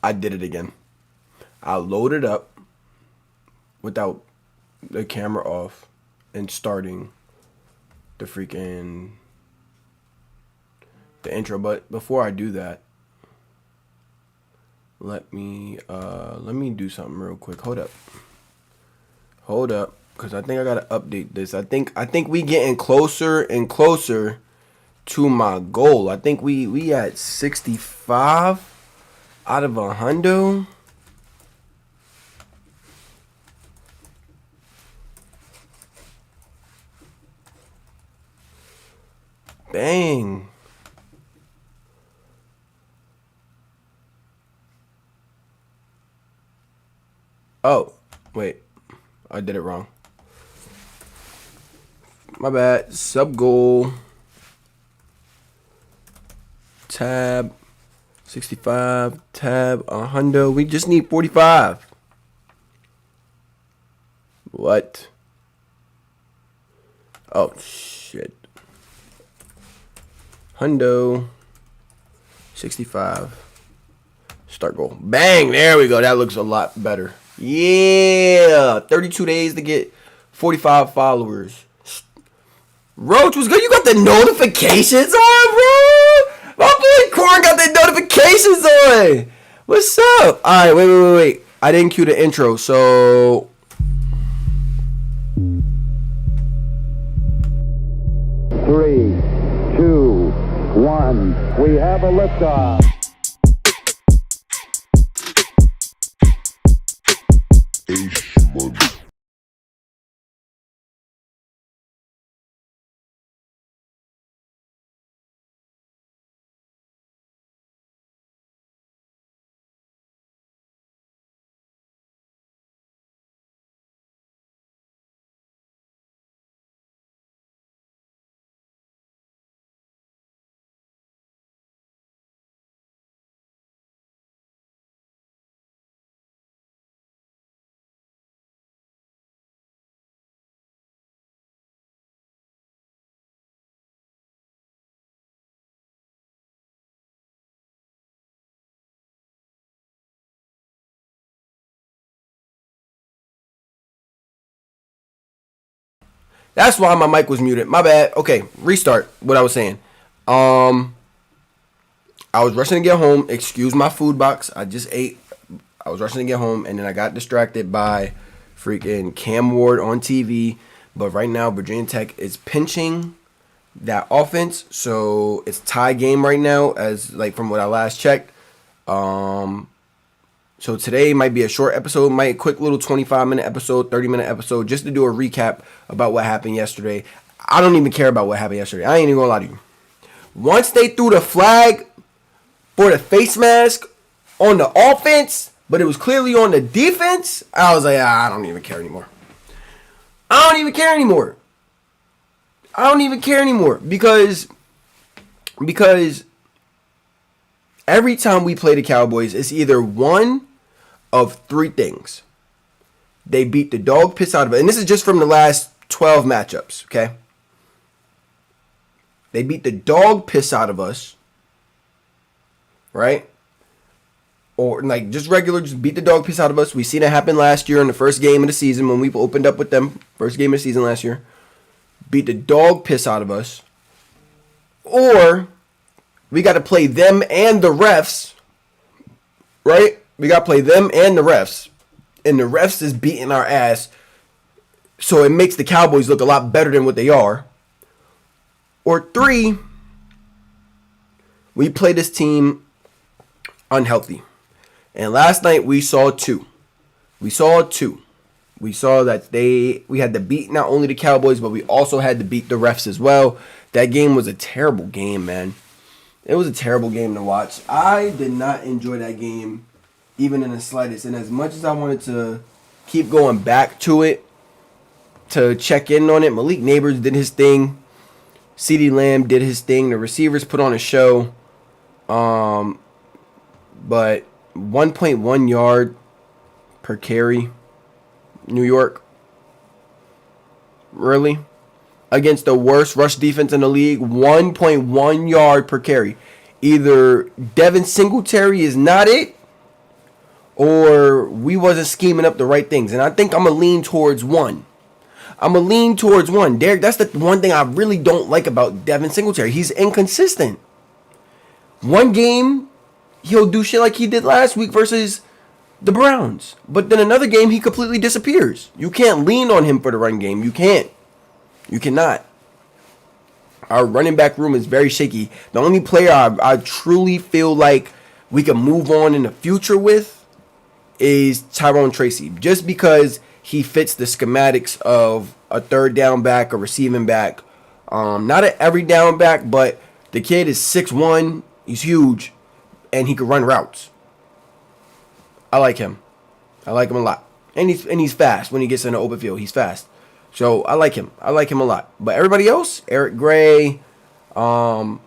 I did it again. I loaded up without the camera off and starting the freaking the intro. But before I do that, let me do something real quick. Hold up, because I think I gotta update this. I think we getting closer and closer to my goal. I think we at 65 out of 100. Bang. Oh, wait. I did it wrong. My bad. Sub goal. Tab 65. Tab 100. We just need 45. What? Oh, shit. Hundo 65. Start goal. Bang! There we go. That looks a lot better. Yeah! 32 days to get 45 followers. Roach was good. You got the notifications on, bro? My boy Corn got the notifications on. What's up? Alright, wait. I didn't cue the intro, so... Three, two, one. We have a liftoff. That's why my mic was muted. My bad. Okay, restart what I was saying. I was rushing to get home. Excuse my food box. I just ate. I was rushing to get home, and then I got distracted by freaking Cam Ward on TV. But right now, Virginia Tech is pinching that offense, so it's tie game right now, as like from what I last checked. So today might be a short episode, might quick little 25-minute episode, 30-minute episode, just to do a recap about what happened yesterday. I don't even care about what happened yesterday. I ain't even gonna lie to you. Once they threw the flag for the face mask on the offense, but it was clearly on the defense, I was like, I don't even care anymore. I don't even care anymore because every time we play the Cowboys, it's either one of three things. They beat the dog piss out of it. And this is just from the last 12 matchups, okay? They beat the dog piss out of us, right? Or like just beat the dog piss out of us. We seen it happen last year in the first game of the season when we opened up with them. First game of the season last year. Beat the dog piss out of us. Or we got to play them and the refs, right? We got to play them and the refs. And the refs is beating our ass. So it makes the Cowboys look a lot better than what they are. Or three, we play this team unhealthy. And last night we saw two. We saw that we had to beat not only the Cowboys, but we also had to beat the refs as well. That game was a terrible game, man. It was a terrible game to watch. I did not enjoy that game even in the slightest. And as much as I wanted to keep going back to it, to check in on it, Malik Neighbors did his thing. CeeDee Lamb did his thing. The receivers put on a show. But 1.1 yard per carry, New York. Really? Against the worst rush defense in the league, 1.1 yard per carry. Either Devin Singletary is not it, or we wasn't scheming up the right things. And I think I'm going to lean towards one. Derek, that's the one thing I really don't like about Devin Singletary. He's inconsistent. One game, he'll do shit like he did last week versus the Browns. But then another game, he completely disappears. You can't lean on him for the run game. You can't. You cannot. Our running back room is very shaky. The only player I truly feel like we can move on in the future with is Tyrone Tracy. Just because he fits the schematics of a third down back, a receiving back. Not an every down back, but the kid is 6'1", he's huge, and he can run routes. I like him. I like him a lot. And he's fast when he gets in the open field. He's fast. So I like him. I like him a lot. But everybody else, Eric Gray, and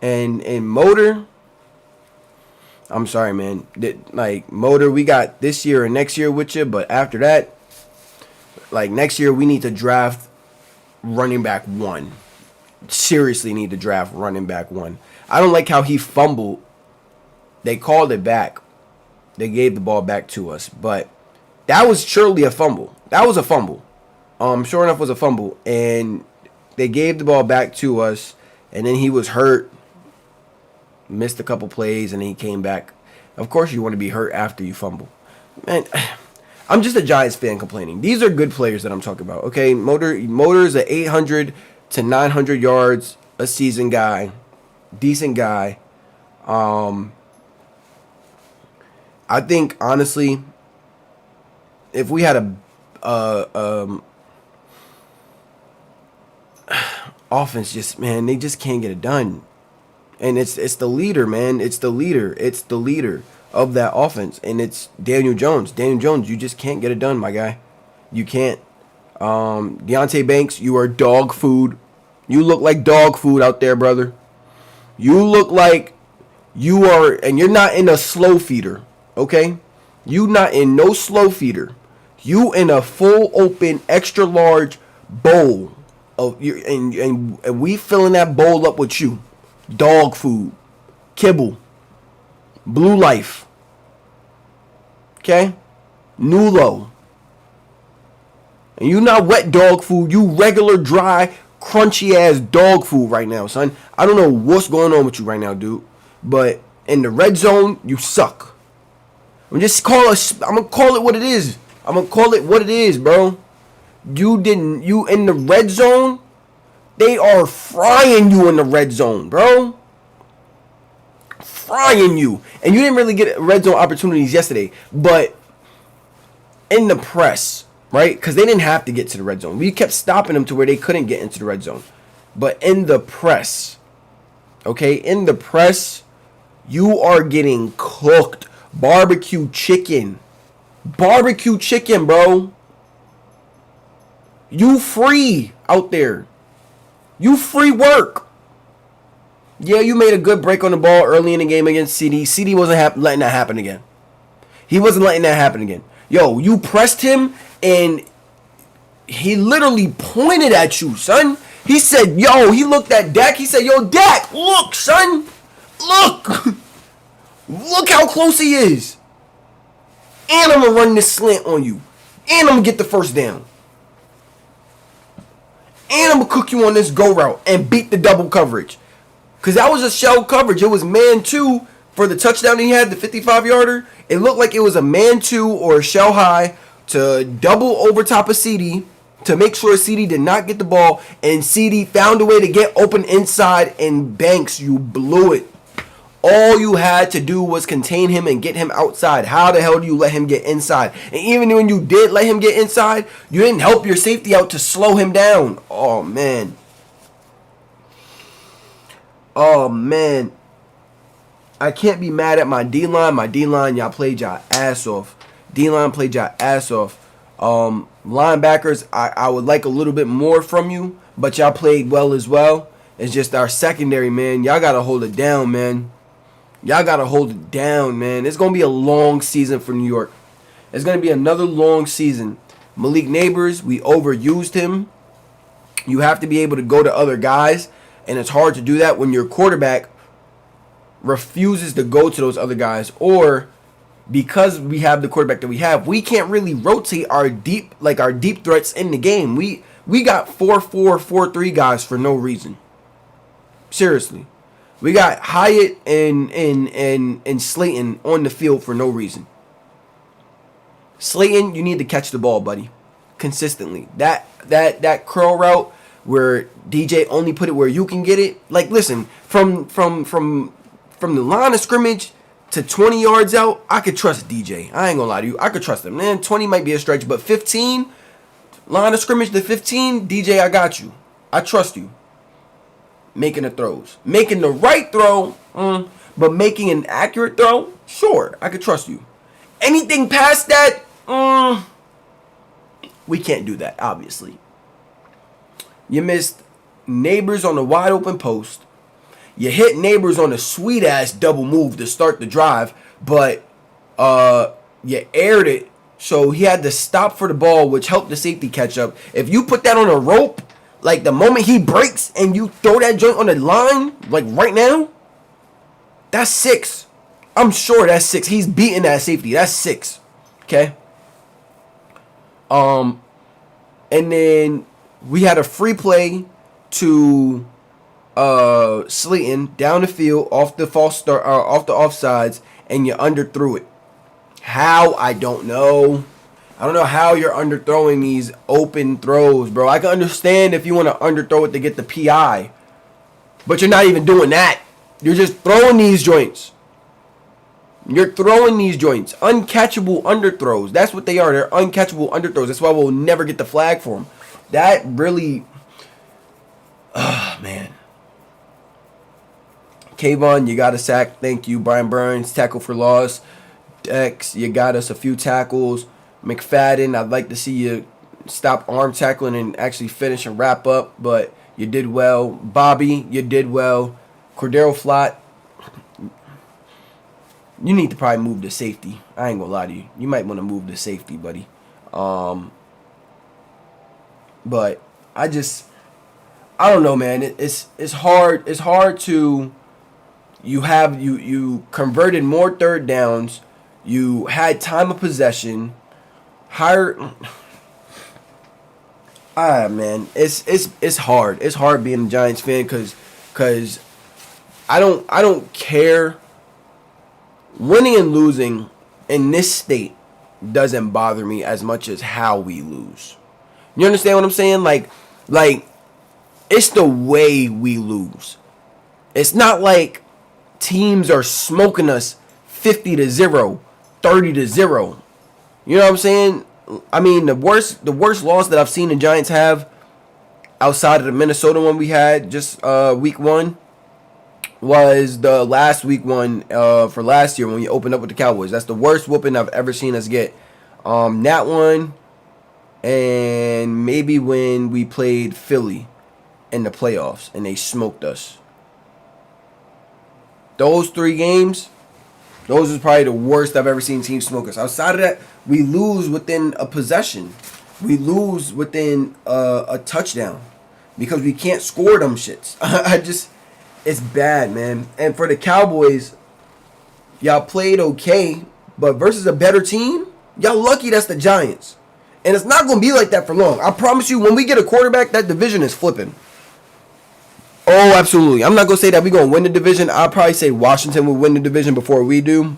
Motor, I'm sorry, man. Like, Motor, we got this year and next year with you, but after that, like, next year we need to draft running back 1. Seriously need to draft running back 1. I don't like how he fumbled. They called it back. They gave the ball back to us, but that was surely a fumble. That was a fumble. Sure enough was a fumble, and they gave the ball back to us, and then he was hurt, missed a couple plays, and then he came back. Of course you want to be hurt after you fumble. Man, I'm just a Giants fan complaining. These are good players that I'm talking about, okay? Motor's an 800 to 900 yards a season guy. Decent guy. I think, honestly, if we had a offense, they just can't get it done. And it's the leader, man. It's the leader of that offense. And it's Daniel Jones. Daniel Jones, you just can't get it done, my guy. You can't. Deonte Banks, you are dog food. You look like dog food out there, brother. You look like you are, and you're not in a slow feeder. Okay, you not in no slow feeder. You in a full open extra large bowl of your, and we filling that bowl up with you. Dog food, kibble, Blue Life. Okay, Nulo. And you not wet dog food. You regular dry crunchy ass dog food right now, son. I don't know what's going on with you right now, dude. But in the red zone, you suck. I'm gonna call it what it is. I'm gonna call it what it is, bro. You in the red zone, they are frying you in the red zone, bro. Frying you. And you didn't really get red zone opportunities yesterday, but in the press, right? Because they didn't have to get to the red zone. We kept stopping them to where they couldn't get into the red zone. But in the press, okay, in the press, you are getting cooked. Barbecue chicken, bro. You free out there. You free work. Yeah, you made a good break on the ball early in the game against CD. CD wasn't letting that happen again. He wasn't letting that happen again. Yo, you pressed him, and he literally pointed at you, son. He said, yo, he looked at Dak. He said, yo, Dak, look, son. Look. Look how close he is. And I'm going to run this slant on you. And I'm going to get the first down. And I'm going to cook you on this go route and beat the double coverage. Because that was a shell coverage. It was man 2 for the touchdown he had, the 55-yarder. It looked like it was a man 2 or a shell high to double over top of CD to make sure CD did not get the ball. And CD found a way to get open inside. And Banks, you blew it. All you had to do was contain him and get him outside. How the hell do you let him get inside? And even when you did let him get inside, you didn't help your safety out to slow him down. Oh, man. Oh, man. I can't be mad at my D-line. My D-line, y'all played y'all ass off. D-line played y'all ass off. Linebackers, I would like a little bit more from you, but y'all played well as well. It's just our secondary, man. Y'all got to hold it down, man. Y'all got to hold it down, man. It's going to be a long season for New York. It's going to be another long season. Malik Neighbors, we overused him. You have to be able to go to other guys, and it's hard to do that when your quarterback refuses to go to those other guys, or because we have the quarterback that we have, we can't really rotate our deep threats in the game. We got 4-4, 4-3 guys for no reason. Seriously. We got Hyatt and Slayton on the field for no reason. Slayton, you need to catch the ball, buddy. Consistently. That curl route where DJ only put it where you can get it. Like, listen, from the line of scrimmage to 20 yards out, I could trust DJ. I ain't gonna lie to you. I could trust him. Man, 20 might be a stretch, but 15, line of scrimmage to 15, DJ, I got you. I trust you. Making the throws. Making the right throw, but making an accurate throw, sure, I could trust you. Anything past that, we can't do that, obviously. You missed Neighbors on the wide open post. You hit Neighbors on a sweet ass double move to start the drive, but you aired it, so he had to stop for the ball, which helped the safety catch up. If you put that on a rope, like the moment he breaks and you throw that joint on the line, like right now, that's 6. I'm sure that's 6. He's beating that safety. That's 6. Okay. And then we had a free play to Slayton down the field off the false start, off the offsides, and you underthrew it. How? I don't know. I don't know how you're underthrowing these open throws, bro. I can understand if you want to underthrow it to get the PI, but you're not even doing that. You're just throwing these joints. You're throwing these joints. Uncatchable underthrows. That's what they are. They're uncatchable underthrows. That's why we'll never get the flag for them. That really... man. Kayvon, you got a sack. Thank you. Brian Burns, tackle for loss. Dex, you got us a few tackles. McFadden, I'd like to see you stop arm tackling and actually finish and wrap up, but you did well. Bobby, you did well. Cordero Flott, you need to probably move to safety. I ain't gonna lie to you. You might want to move to safety, buddy. But I don't know, man. It's hard. It's hard to. You converted more third downs. You had time of possession. Man, it's hard. It's hard being a Giants fan because I don't care. Winning and losing in this state doesn't bother me as much as how we lose. You understand what I'm saying? Like it's the way we lose. It's not like teams are smoking us 50-0, 30-0. You know what I'm saying? I mean, the worst loss that I've seen the Giants have outside of the Minnesota one we had just week 1 was the last week one for last year when we opened up with the Cowboys. That's the worst whooping I've ever seen us get. That one, and maybe when we played Philly in the playoffs and they smoked us. Those 3 games, those is probably the worst I've ever seen teams smoke us. Outside of that, we lose within a possession. We lose within a touchdown because we can't score them shits. It's bad, man. And for the Cowboys, y'all played okay, but versus a better team, y'all lucky that's the Giants. And it's not going to be like that for long. I promise you, when we get a quarterback, that division is flipping. Oh, absolutely. I'm not going to say that we're going to win the division. I'll probably say Washington will win the division before we do,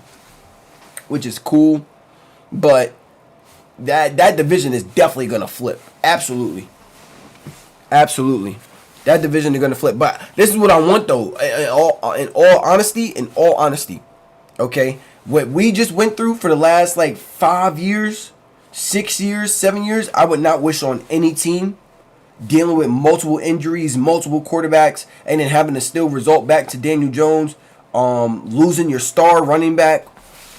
which is cool. But that division is definitely going to flip. Absolutely. Absolutely. That division is going to flip. But this is what I want, though, in all honesty, okay? What we just went through for the last, 5 years, 6 years, 7 years, I would not wish on any team. Dealing with multiple injuries, multiple quarterbacks, and then having to still result back to Daniel Jones, losing your star running back,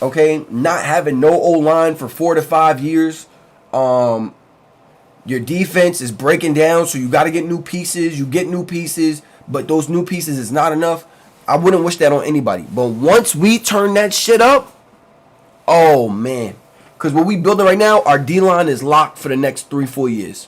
okay, not having no O-line for 4 to 5 years, your defense is breaking down, so you got to get new pieces. You get new pieces, but those new pieces is not enough. I wouldn't wish that on anybody. But once we turn that shit up, oh, man. Because what we building right now, our D-line is locked for the next 3-4 years.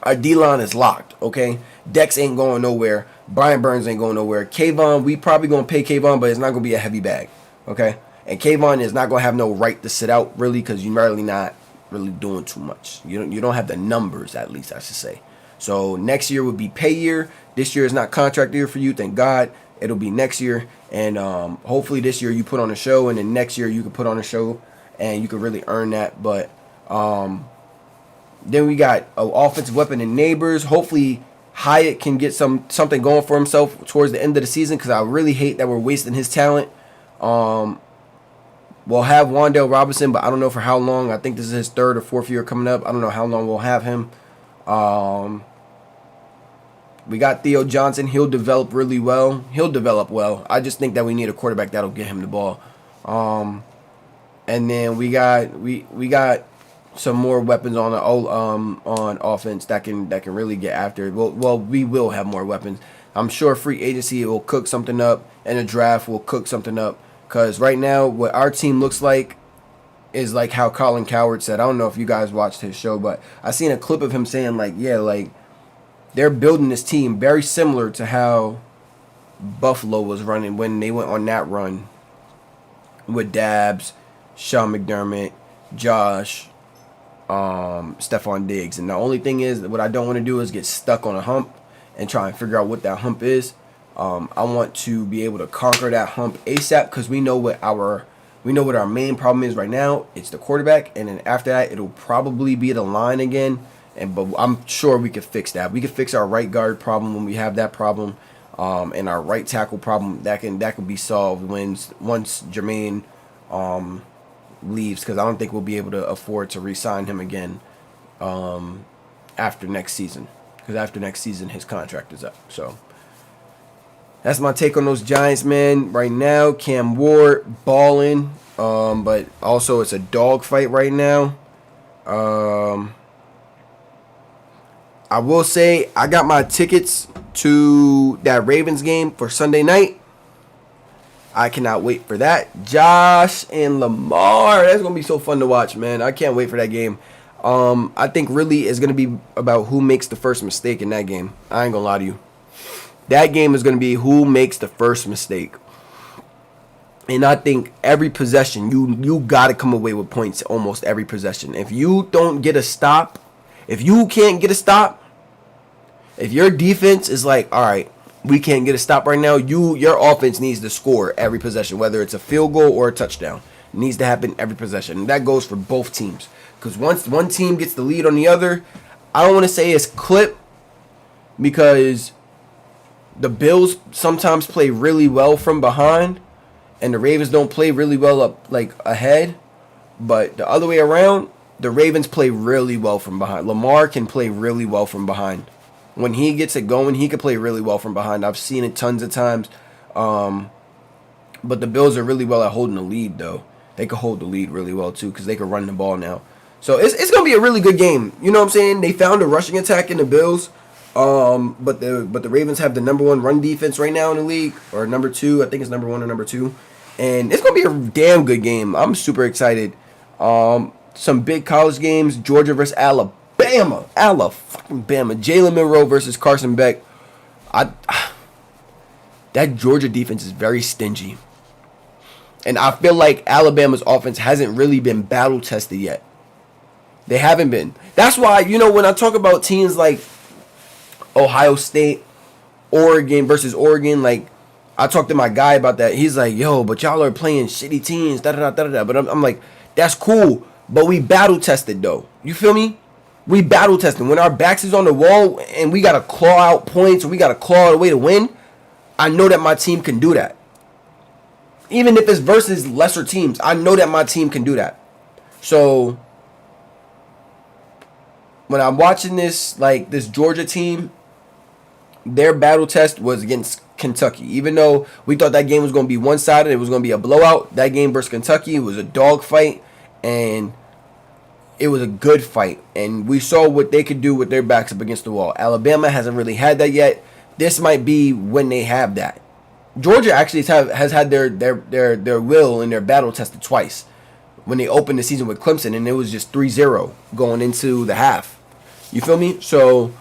Our D-line is locked, okay? Dex ain't going nowhere. Brian Burns ain't going nowhere. Kayvon, we probably going to pay Kayvon, but it's not going to be a heavy bag, okay? And Kayvon is not going to have no right to sit out, really, because you're really not really doing too much. You don't have the numbers, at least, I should say. So next year would be pay year. This year is not contract year for you, thank God. It'll be next year. And hopefully this year you put on a show, and then next year you can put on a show, and you can really earn that. But then we got an offensive weapon in Neighbors. Hopefully Hyatt can get something going for himself towards the end of the season, because I really hate that we're wasting his talent. We'll have Wan'Dale Robinson, but I don't know for how long. I think this is his 3rd or 4th year coming up. I don't know how long we'll have him. We got Theo Johnson. He'll develop really well. He'll develop well. I just think that we need a quarterback that'll get him the ball. And then we got some more weapons on offense that can really get after it. Well, we will have more weapons. I'm sure free agency will cook something up, and the draft will cook something up. Because right now, what our team looks like is like how Colin Cowherd said. I don't know if you guys watched his show, but I seen a clip of him saying they're building this team very similar to how Buffalo was running when they went on that run with Dabbs, Sean McDermott, Josh, Stephon Diggs. And the only thing is, what I don't want to do is get stuck on a hump and try and figure out what that hump is. I want to be able to conquer that hump ASAP, because we know what our main problem is right now. It's the quarterback, and then after that, it'll probably be the line again. But I'm sure we could fix that. We could fix our right guard problem when we have that problem, and our right tackle problem that can be solved once Jermaine leaves, because I don't think we'll be able to afford to re-sign him again after next season, because after next season his contract is up. So that's my take on those Giants, man. Right now, Cam Ward balling, but also it's a dogfight right now. I will say I got my tickets to that Ravens game for Sunday night. I cannot wait for that. Josh and Lamar. That's going to be so fun to watch, man. I can't wait for that game. I think really it's going to be about who makes the first mistake in that game. I ain't going to lie to you. That game is going to be who makes the first mistake. And I think every possession, you got to come away with points almost every possession. If you don't get a stop, if you can't get a stop, if your defense is like, all right, we can't get a stop right now, your offense needs to score every possession, whether it's a field goal or a touchdown. It needs to happen every possession. And that goes for both teams. Because once one team gets the lead on the other, I don't want to say it's clip, because the Bills sometimes play really well from behind, and the Ravens don't play really well up ahead. But the other way around, the Ravens play really well from behind. Lamar can play really well from behind. When he gets it going, he can play really well from behind. I've seen it tons of times. But the Bills are really well at holding the lead, though. They can hold the lead really well, too, because they can run the ball now. So it's going to be a really good game. You know what I'm saying? They found a rushing attack in the Bills. But the Ravens have the number 1 run defense right now in the league, or number 2. I think it's number 1 or number 2. And it's going to be a damn good game. I'm super excited. Some big college games. Georgia versus Alabama. Jalen Monroe versus Carson Beck. That Georgia defense is very stingy. And I feel like Alabama's offense hasn't really been battle tested yet. They haven't been. That's why, when I talk about teams like Ohio State, Oregon versus Oregon, I talked to my guy about that. He's like, yo, but y'all are playing shitty teams, da-da-da-da-da. But I'm like, that's cool. But we battle tested, though. You feel me? We battle tested. When our backs is on the wall and we got to claw out points, or we got to claw out a way to win, I know that my team can do that. Even if it's versus lesser teams, I know that my team can do that. So when I'm watching this Georgia team, their battle test was against Kentucky. Even though we thought that game was going to be one-sided, it was going to be a blowout. That game versus Kentucky was a dog fight, and it was a good fight. And we saw what they could do with their backs up against the wall. Alabama hasn't really had that yet. This might be when they have that. Georgia actually has had their will and their battle tested twice. When they opened the season with Clemson, and it was just 3-0 going into the half. You feel me? So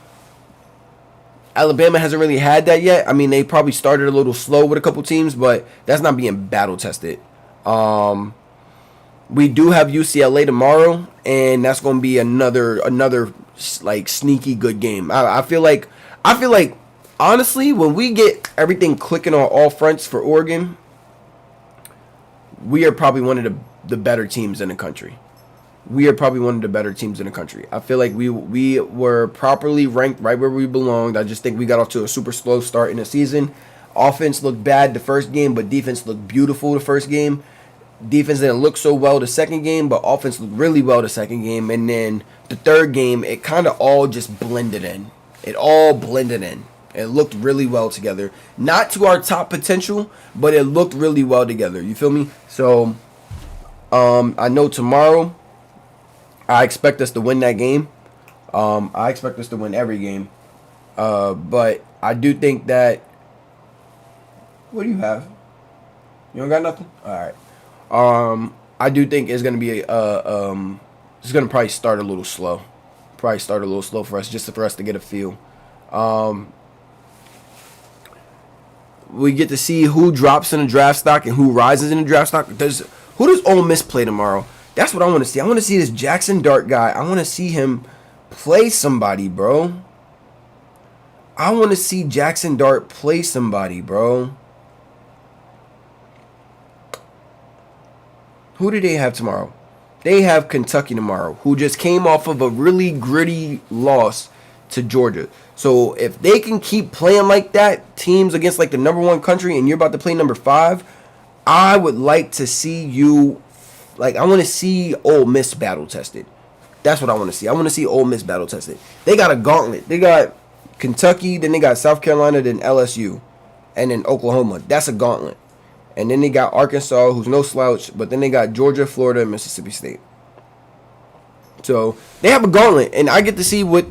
Alabama hasn't really had that yet. I mean, they probably started a little slow with a couple teams, but that's not being battle tested. We do have UCLA tomorrow, and that's going to be another like sneaky good game. I feel like honestly, when we get everything clicking on all fronts for Oregon, we are probably one of the better teams in the country. We are probably one of the better teams in the country. I feel like we were properly ranked right where we belonged. I just think we got off to a super slow start in the season. Offense looked bad the first game, but defense looked beautiful the first game. Defense didn't look so well the second game, but offense looked really well the second game. And then the third game, it kind of all just blended in. It all blended in. It looked really well together. Not to our top potential, but it looked really well together. You feel me? So, I know tomorrow, I expect us to win that game. I expect us to win every game. But I do think that... What do you have? You don't got nothing? All right. I do think it's gonna be it's gonna probably start a little slow. Probably start a little slow for us, just for us to get a feel. We get to see who drops in the draft stock and who rises in the draft stock. Who does Ole Miss play tomorrow? That's what I want to see. I want to see this Jackson Dart guy. I want to see him play somebody, bro. I want to see Jackson Dart play somebody, bro. Who do they have tomorrow? They have Kentucky tomorrow, who just came off of a really gritty loss to Georgia. So if they can keep playing like that, teams against like the number 1 country, and you're about to play number 5, I would like to see you, like I want to see Ole Miss battle tested. That's what I want to see. I want to see Ole Miss battle tested. They got a gauntlet. They got Kentucky, then they got South Carolina, then LSU, and then Oklahoma. That's a gauntlet. And then they got Arkansas, who's no slouch, but then they got Georgia, Florida, and Mississippi State. So they have a gauntlet, and I get to see with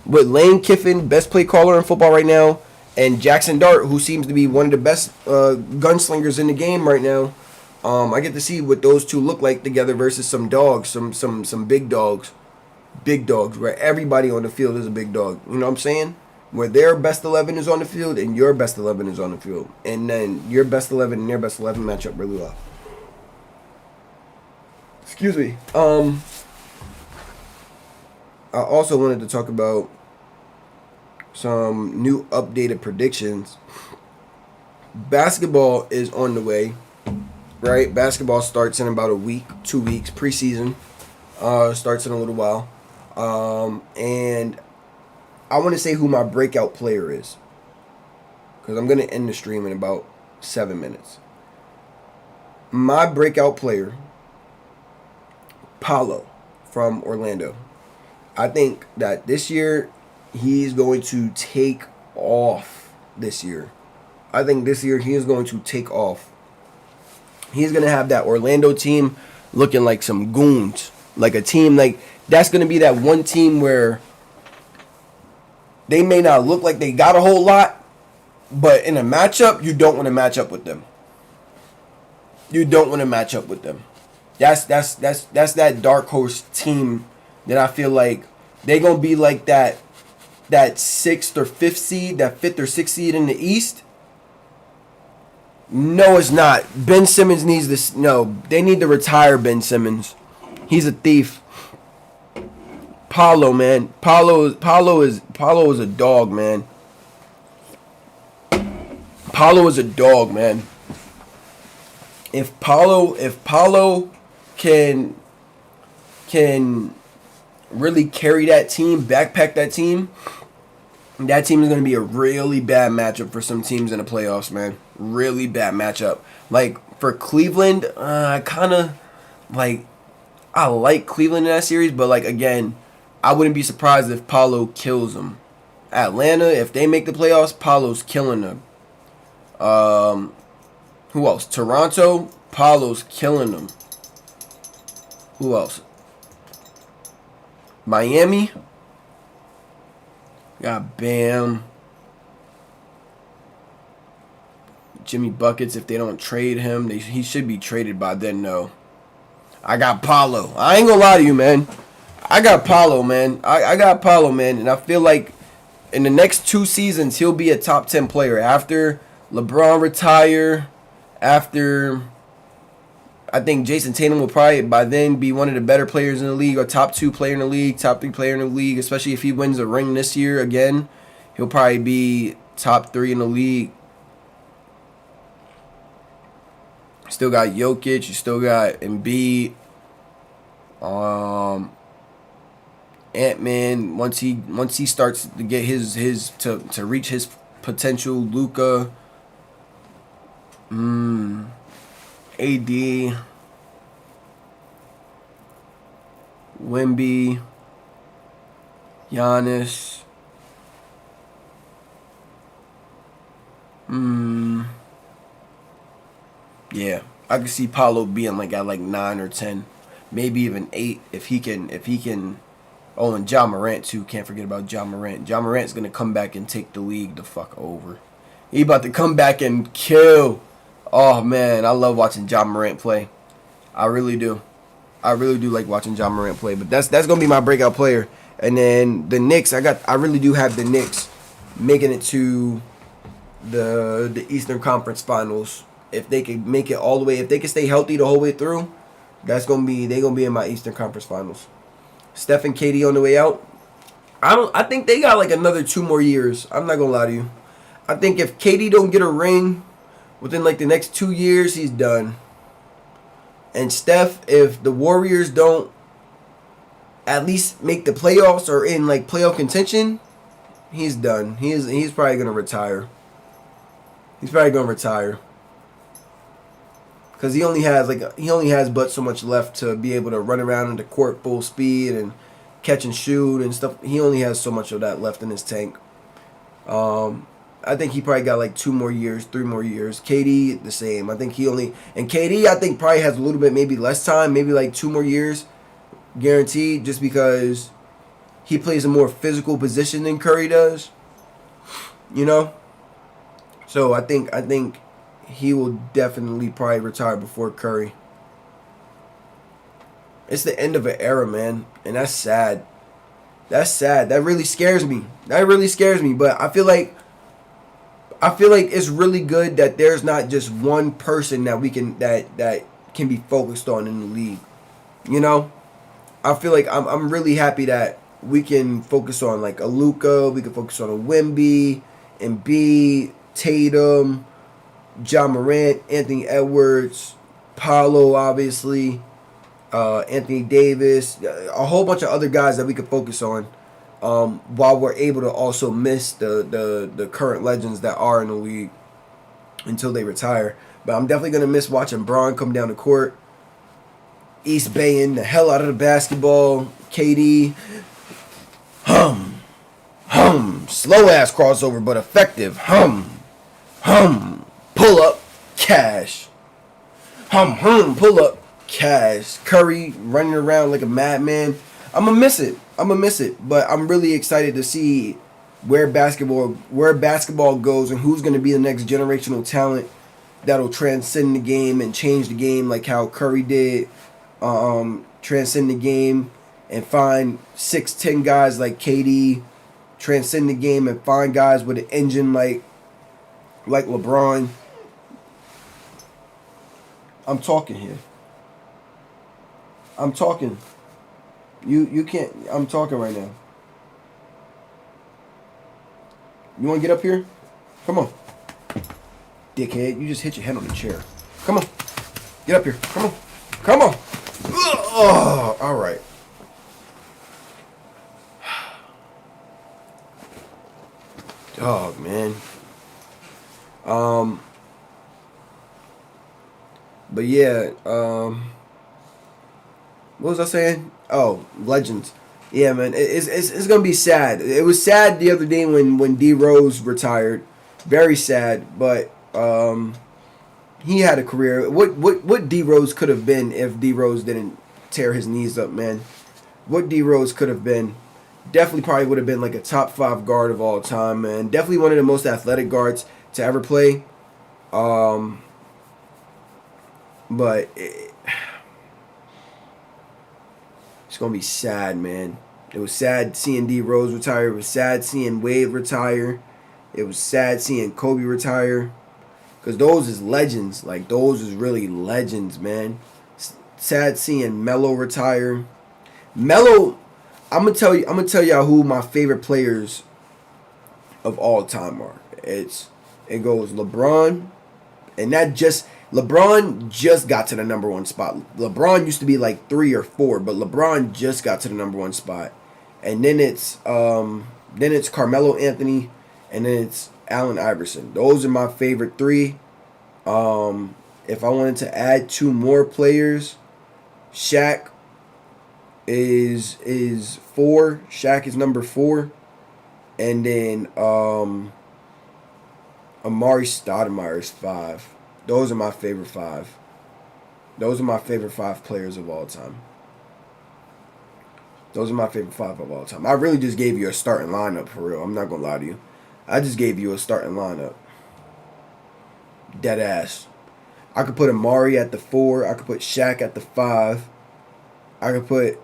Lane Kiffin, best play caller in football right now, and Jackson Dart, who seems to be one of the best gunslingers in the game right now. I get to see what those two look like together versus some dogs, some big dogs, where everybody on the field is a big dog. You know what I'm saying? Where their best 11 is on the field and your best 11 is on the field. And then your best 11 and their best 11 match up really well. Excuse me. I also wanted to talk about some new updated predictions. Basketball is on the way, right? Basketball starts in about a week, 2 weeks, preseason. Starts in a little while. And I want to say who my breakout player is, because I'm going to end the stream in about 7 minutes. My breakout player, Paolo from Orlando. I think that this year he's going to take off this year. I think this year he is going to take off. He's going to have that Orlando team looking like some goons. Like a team, like that's going to be that one team where they may not look like they got a whole lot, but in a matchup, you don't want to match up with them. You don't want to match up with them. That's that dark horse team that I feel like they're gonna be like that 6th or 5th seed, that 5th or 6th seed in the East. No, it's not. Ben Simmons needs this. No, they need to retire Ben Simmons. He's a thief. Paolo, man. Paolo is a dog, man. Paolo is a dog, man. If Paolo can really carry that team, backpack that team is going to be a really bad matchup for some teams in the playoffs, man. Really bad matchup. Like, for Cleveland, I like Cleveland in that series, but, like, again, I wouldn't be surprised if Paolo kills them. Atlanta, if they make the playoffs, Paolo's killing them. Who else? Toronto, Paolo's killing them. Who else? Miami. Got Bam. Jimmy Buckets, if they don't trade him, he should be traded by then, though. I got Paolo. I ain't gonna lie to you, man. I got Paolo, man. I got Paolo, man. And I feel like in the next 2 seasons, he'll be a top 10 player. After LeBron retire, after I think Jason Tatum will probably by then be one of the better players in the league, or top 2 player in the league, top 3 player in the league, especially if he wins a ring this year again. He'll probably be top 3 in the league. Still got Jokic, you still got Embiid, Ant-Man. Once he starts to get his to reach his potential, Luka, AD, Wemby, Giannis. Yeah, I could see Paolo being like at like 9 or 10, maybe even 8 if he can. Oh, and Ja Morant too. Can't forget about Ja Morant. Ja Morant's gonna come back and take the league the fuck over. He about to come back and kill. Oh man, I love watching Ja Morant play. I really do. I really do like watching Ja Morant play. But that's gonna be my breakout player. And then the Knicks, I really do have the Knicks making it to the Eastern Conference Finals. If they could make it all the way, if they can stay healthy the whole way through, they're gonna be in my Eastern Conference Finals. Steph and KD on the way out. I think they got like another 2 more years. I'm not gonna lie to you. I think if KD don't get a ring within like the next 2 years, he's done. And Steph, if the Warriors don't at least make the playoffs or in like playoff contention, he's done. He's probably gonna retire. He's probably gonna retire. Because he only has but so much left to be able to run around in the court full speed and catch and shoot and stuff. He only has so much of that left in his tank. I think he probably got like 2 more years, 3 more years. KD the same. I think KD I think probably has a little bit maybe less time, maybe like 2 more years guaranteed, just because he plays a more physical position than Curry does. You know? So I think he will definitely probably retire before Curry. It's the end of an era, man. And that's sad. That's sad. That really scares me. But I feel like it's really good that there's not just one person that that can be focused on in the league. You know? I feel like I'm really happy that we can focus on like a Luka, we can focus on a Wemby, Embiid, Tatum, Ja Morant, Anthony Edwards, Paolo, obviously, Anthony Davis, a whole bunch of other guys that we could focus on, while we're able to also miss the current legends that are in the league until they retire. But I'm definitely going to miss watching Bron come down the court, East Baying the hell out of the basketball, KD, slow ass crossover but effective, pull up, cash. Pull up, cash. Curry running around like a madman. I'm gonna miss it. But I'm really excited to see where basketball goes and who's gonna be the next generational talent that'll transcend the game and change the game like how Curry did. Transcend the game and find 6'10" guys like KD. Transcend the game and find guys with an engine like LeBron. I'm talking here. I'm talking. You can't. I'm talking right now. You want to get up here? Come on. Dickhead. You just hit your head on the chair. Come on. Get up here. Come on. Come on. Oh, all right. Oh, man. But yeah, what was I saying? Oh, legends. Yeah, man, it's gonna be sad. It was sad the other day when D Rose retired, very sad. But he had a career. What D Rose could have been if D Rose didn't tear his knees up, man? What D Rose could have been? Definitely probably would have been like a top 5 guard of all time, man. Definitely one of the most athletic guards to ever play. But it's going to be sad, man. It was sad seeing D Rose retire. It was sad seeing Wade retire. It was sad seeing Kobe retire. Because those is legends. Like, those is really legends, man. sad seeing Melo retire. Melo, I'm gonna tell y'all who my favorite players of all time are. It goes LeBron, and LeBron just got to the number 1 spot. LeBron used to be like 3 or 4, but LeBron just got to the number 1 spot. And then it's Carmelo Anthony, and then it's Allen Iverson. Those are my favorite 3. If I wanted to add 2 more players, Shaq is 4. Shaq is number 4. And then Amari Stoudemire is 5. Those are my favorite 5. Those are my favorite 5 players of all time. Those are my favorite 5 of all time. I really just gave you a starting lineup for real. I'm not going to lie to you. I just gave you a starting lineup. Dead ass. I could put Amari at the 4. I could put Shaq at the 5. I could put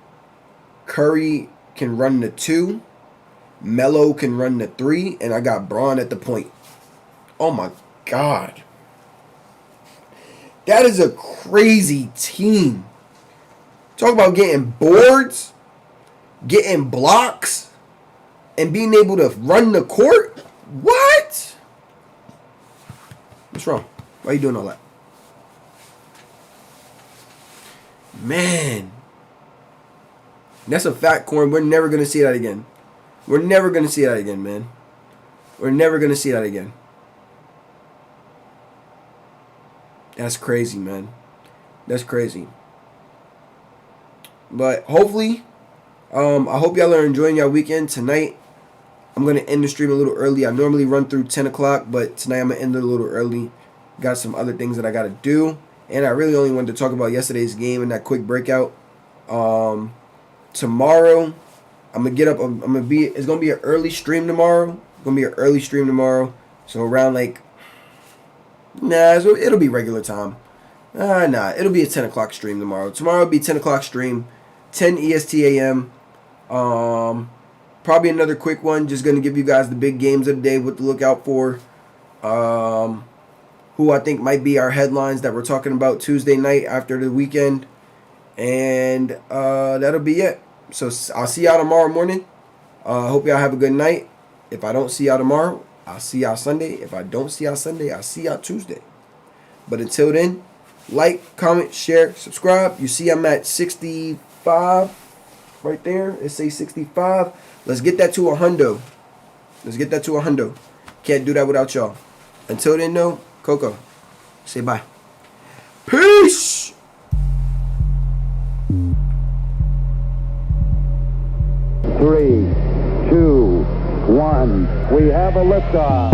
Curry can run the 2. Melo can run the 3. And I got Braun at the point. Oh my God. That is a crazy team. Talk about getting boards, getting blocks, and being able to run the court. What? What's wrong? Why are you doing all that? Man. That's a fact, Corn. We're never going to see that again. We're never going to see that again, man. We're never going to see that again. That's crazy, man. That's crazy. But hopefully, I hope y'all are enjoying your weekend. Tonight, I'm going to end the stream a little early. I normally run through 10 o'clock, but tonight I'm going to end it a little early. Got some other things that I got to do. And I really only wanted to talk about yesterday's game and that quick breakout. Tomorrow, I'm going to get up. It's going to be an early stream tomorrow. So around like, it'll be regular time. It'll be a 10 o'clock stream tomorrow. Tomorrow will be 10 o'clock stream, 10 EST AM. Probably another quick one. Just going to give you guys the big games of the day, what to look out for. Who I think might be our headlines that we're talking about Tuesday night after the weekend. And that'll be it. So I'll see y'all tomorrow morning. Hope y'all have a good night. If I don't see y'all tomorrow, I'll see y'all Sunday. If I don't see y'all Sunday, I'll see y'all Tuesday. But until then, like, comment, share, subscribe. You see I'm at 65 right there. It says 65. Let's get that to a hundo. Can't do that without y'all. Until then, though, Coco, say bye. Peace. Three, two, one. We have a liftoff.